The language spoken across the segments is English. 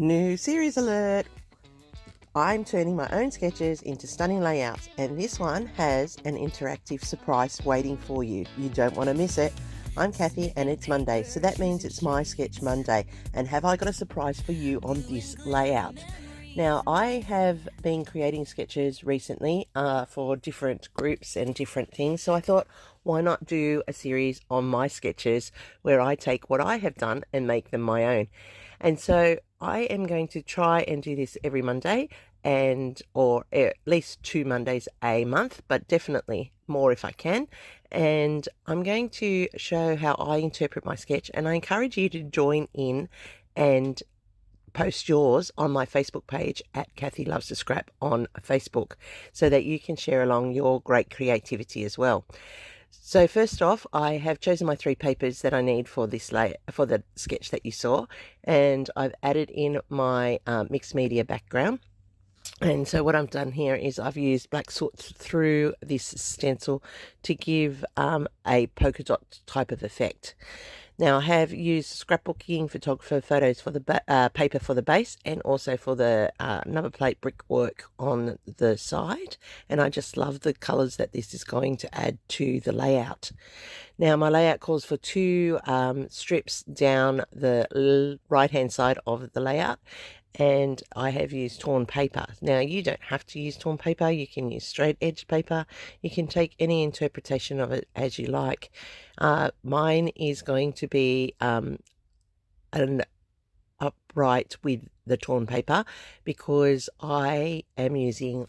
New series alert! I'm turning my own sketches into stunning layouts, and this one has an interactive surprise waiting for you. You don't want to miss it. I'm Kathy and it's Monday, so that means it's my Sketch Monday. And have I got a surprise for you on this layout? Now, I have been creating sketches recently for different groups and different things, so I thought, why not do a series on my sketches where I take what I have done and make them my own. And so I am going to try and do this every Monday, or at least 2 Mondays a month, but definitely more if I can. And I'm going to show how I interpret my sketch, and I encourage you to join in and post yours on my Facebook page at Kathy Loves to Scrap on Facebook, so that you can share along your great creativity as well. So first off, I have chosen my 3 papers that I need for this for the sketch that you saw, and I've added in my mixed media background. And so what I've done here is I've used black soot through this stencil to give a polka dot type of effect. Now I have used Scrapbooking photographer photos for the paper for the base, and also for the number plate brickwork on the side, and I just love the colours that this is going to add to the layout. Now my layout calls for 2 strips down the right hand side of the layout, and I have used torn paper. Now you don't have to use torn paper, you can use straight edge paper, you can take any interpretation of it as you like. Mine is going to be an upright with the torn paper because I am using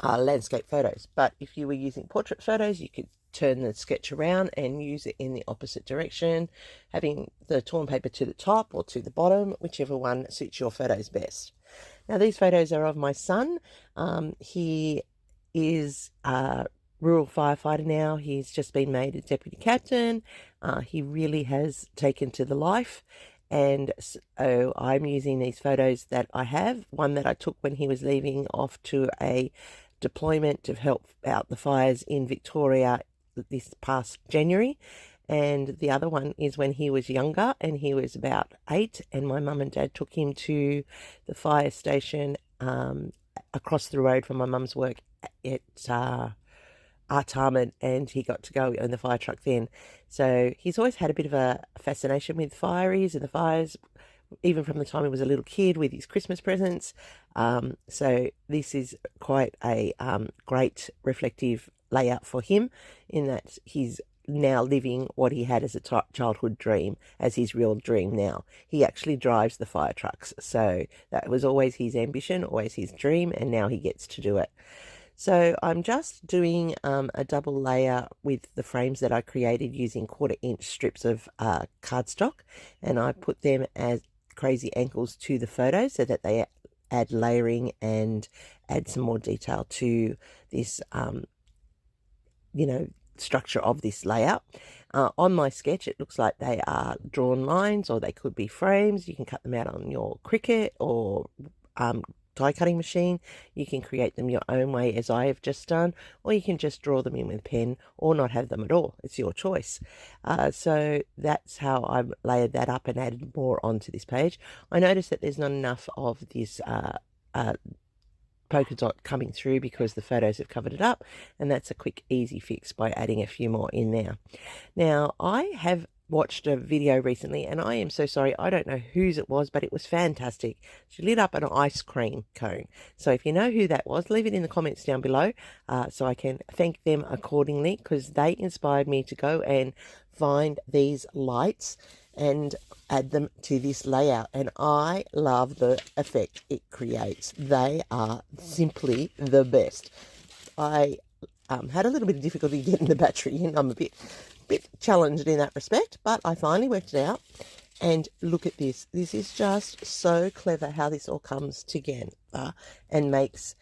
landscape photos, but if you were using portrait photos you could turn the sketch around and use it in the opposite direction, having the torn paper to the top or to the bottom, whichever one suits your photos best. Now these photos are of my son. He is a rural firefighter now. He's just been made a deputy captain. He really has taken to the life, and so I'm using these photos that I have, one that I took when he was leaving off to a deployment to help out the fires in Victoria this past January, and the other one is when he was younger and he was about 8, and my mum and dad took him to the fire station across the road from my mum's work at Artarmon, and he got to go in the fire truck then. So he's always had a bit of a fascination with fireys and the fires, even from the time he was a little kid with his Christmas presents. So this is quite a great reflective layout for him, in that he's now living what he had as a childhood dream as his real dream now. He actually drives the fire trucks, so that was always his ambition, always his dream, and now he gets to do it. So I'm just doing a double layer with the frames that I created using 1/4-inch strips of cardstock, and I put them as crazy ankles to the photo so that they add layering and add some more detail to this structure of this layout. On my sketch it looks like they are drawn lines, or they could be frames. You can cut them out on your Cricut or die cutting machine. You can create them your own way as I have just done, or you can just draw them in with a pen or not have them at all. It's your choice. So that's how I've layered that up and added more onto this page. I noticed that there's not enough of this polka dot coming through because the photos have covered it up, and that's a quick easy fix by adding a few more in there. Now I have watched a video recently, and I am so sorry, I don't know whose it was, but it was fantastic. She lit up an ice cream cone. So if you know who that was, leave it in the comments down below so I can thank them accordingly, because they inspired me to go and find these lights and add them to this layout, and I love the effect it creates. They are simply the best. I had a little bit of difficulty getting the battery in. I'm a bit challenged in that respect, but I finally worked it out. And look at this. This is just so clever how this all comes together and makes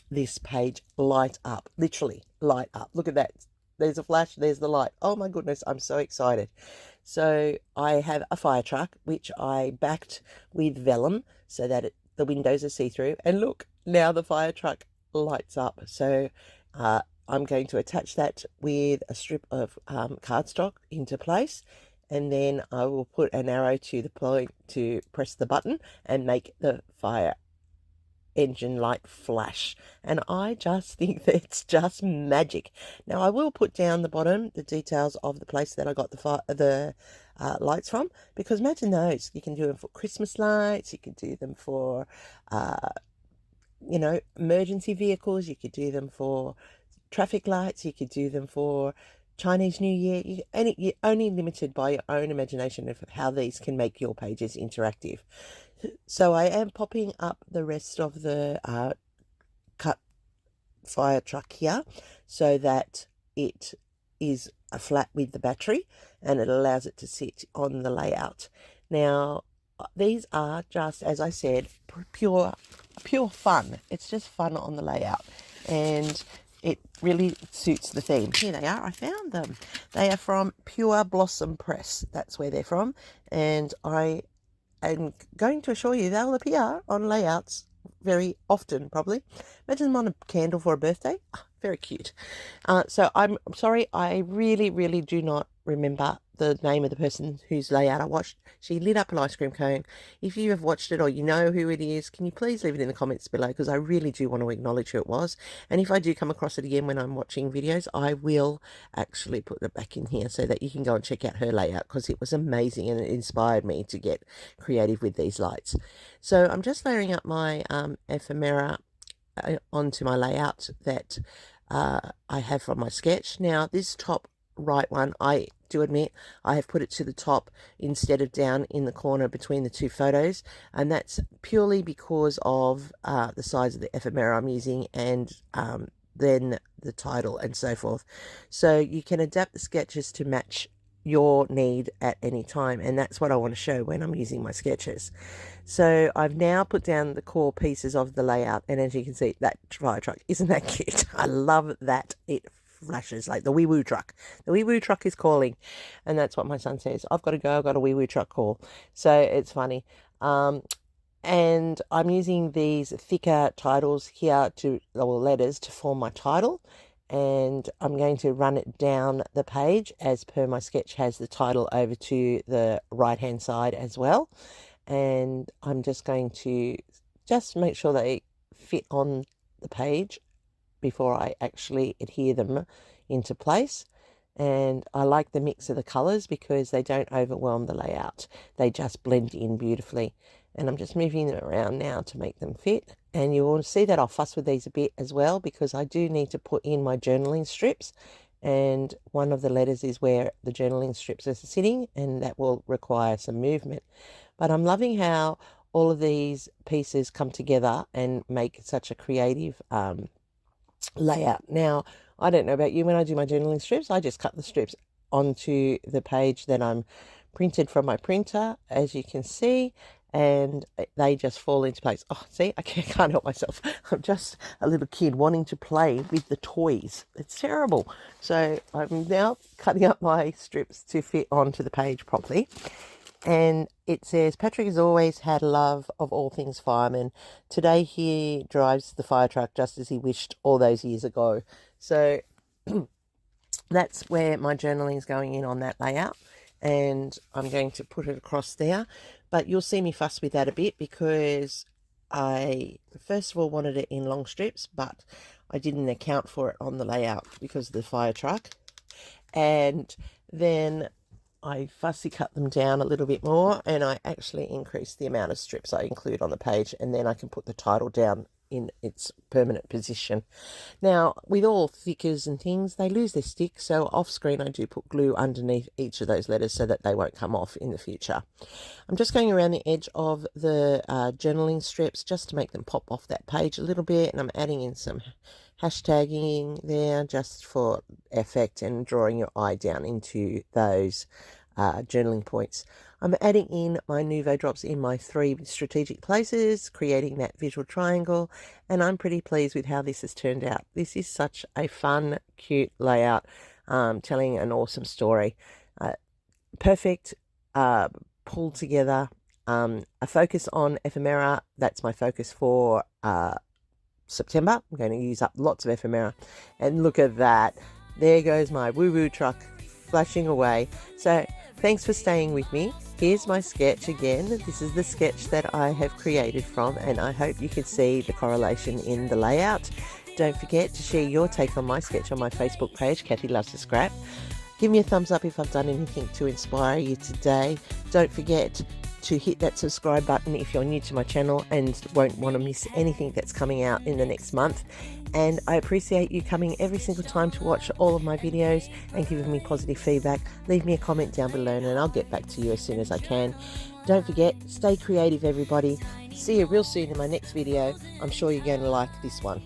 this page light up, literally light up. Look at that. There's a flash, there's the light. Oh my goodness, I'm so excited. So I have a fire truck, which I backed with vellum so that the windows are see-through. And look, now the fire truck lights up. So I'm going to attach that with a strip of cardstock into place, and then I will put an arrow to the point to press the button and make the fire engine light flash, and I just think that's just magic. Now I will put down the bottom the details of the place that I got the lights from, because imagine those. You can do them for Christmas lights, you can do them for you know, emergency vehicles, you could do them for traffic lights, you could do them for Chinese New Year. You're only limited by your own imagination of how these can make your pages interactive. So I am popping up the rest of the cut fire truck here so that it is a flat with the battery and it allows it to sit on the layout. Now these are just, as I said, pure fun. It's just fun on the layout, and it really suits the theme. Here they are. I found them. They are from Pure Blossom Press. That's where they're from, and I am going to assure you they'll appear on layouts very often, probably. Imagine them on a candle for a birthday. Very cute. So I'm sorry, I really do not remember the name of the person whose layout I watched. She lit up an ice cream cone. If you have watched it or you know who it is, can you please leave it in the comments below, because I really do want to acknowledge who it was. And if I do come across it again when I'm watching videos, I will actually put it back in here so that you can go and check out her layout, because it was amazing and it inspired me to get creative with these lights. So I'm just layering up my ephemera onto my layout that I have from my sketch. Now this top right one, I do admit I have put it to the top instead of down in the corner between the two photos, and that's purely because of the size of the ephemera I'm using, and then the title and so forth. So you can adapt the sketches to match your need at any time, and that's what I want to show when I'm using my sketches. So I've now put down the core pieces of the layout, and as you can see, that fire truck, isn't that cute? I love that it flashes like the wee woo truck. The wee woo truck is calling, and that's what my son says. I've got to go, I've got a wee woo truck call. So it's funny. And I'm using these thicker titles here or letters to form my title, and I'm going to run it down the page as per my sketch has the title over to the right hand side as well. And I'm just going to make sure they fit on the page before I actually adhere them into place. And I like the mix of the colors because they don't overwhelm the layout. They just blend in beautifully. And I'm just moving them around now to make them fit. And you will see that I'll fuss with these a bit as well, because I do need to put in my journaling strips. And one of the letters is where the journaling strips are sitting, and that will require some movement. But I'm loving how all of these pieces come together and make such a creative layout. Now, I don't know about you, when I do my journaling strips, I just cut the strips onto the page that I'm printed from my printer, as you can see, and they just fall into place. Oh, see, I can't help myself. I'm just a little kid wanting to play with the toys. It's terrible. So I'm now cutting up my strips to fit onto the page properly. And it says, Patrick has always had a love of all things firemen. Today he drives the fire truck just as he wished all those years ago. So that's where my journaling is going in on that layout. And I'm going to put it across there. But you'll see me fuss with that a bit, because I first of all wanted it in long strips, but I didn't account for it on the layout because of the fire truck. And then I fussy cut them down a little bit more, and I actually increased the amount of strips I include on the page, and then I can put the title down in its permanent position. Now, with all thickers and things, they lose their stick, so off screen I do put glue underneath each of those letters so that they won't come off in the future. I'm just going around the edge of the journaling strips just to make them pop off that page a little bit, and I'm adding in some hashtagging there just for effect and drawing your eye down into those journaling points. I'm adding in my Nuvo drops in my 3 strategic places, creating that visual triangle, and I'm pretty pleased with how this has turned out. This is such a fun, cute layout, telling an awesome story. Perfect, pulled together, a focus on ephemera. That's my focus for September. I'm going to use up lots of ephemera, and look at that. There goes my woo-woo truck flashing away. So thanks for staying with me. Here's my sketch again. This is the sketch that I have created from, and I hope you can see the correlation in the layout. Don't forget to share your take on my sketch on my Facebook page, Kathy Loves to Scrap. Give me a thumbs up if I've done anything to inspire you today. Don't forget to hit that subscribe button if you're new to my channel and won't want to miss anything that's coming out in the next month. And I appreciate you coming every single time to watch all of my videos and giving me positive feedback. Leave me a comment down below and I'll get back to you as soon as I can. Don't forget, stay creative everybody. See you real soon in my next video. I'm sure you're going to like this one.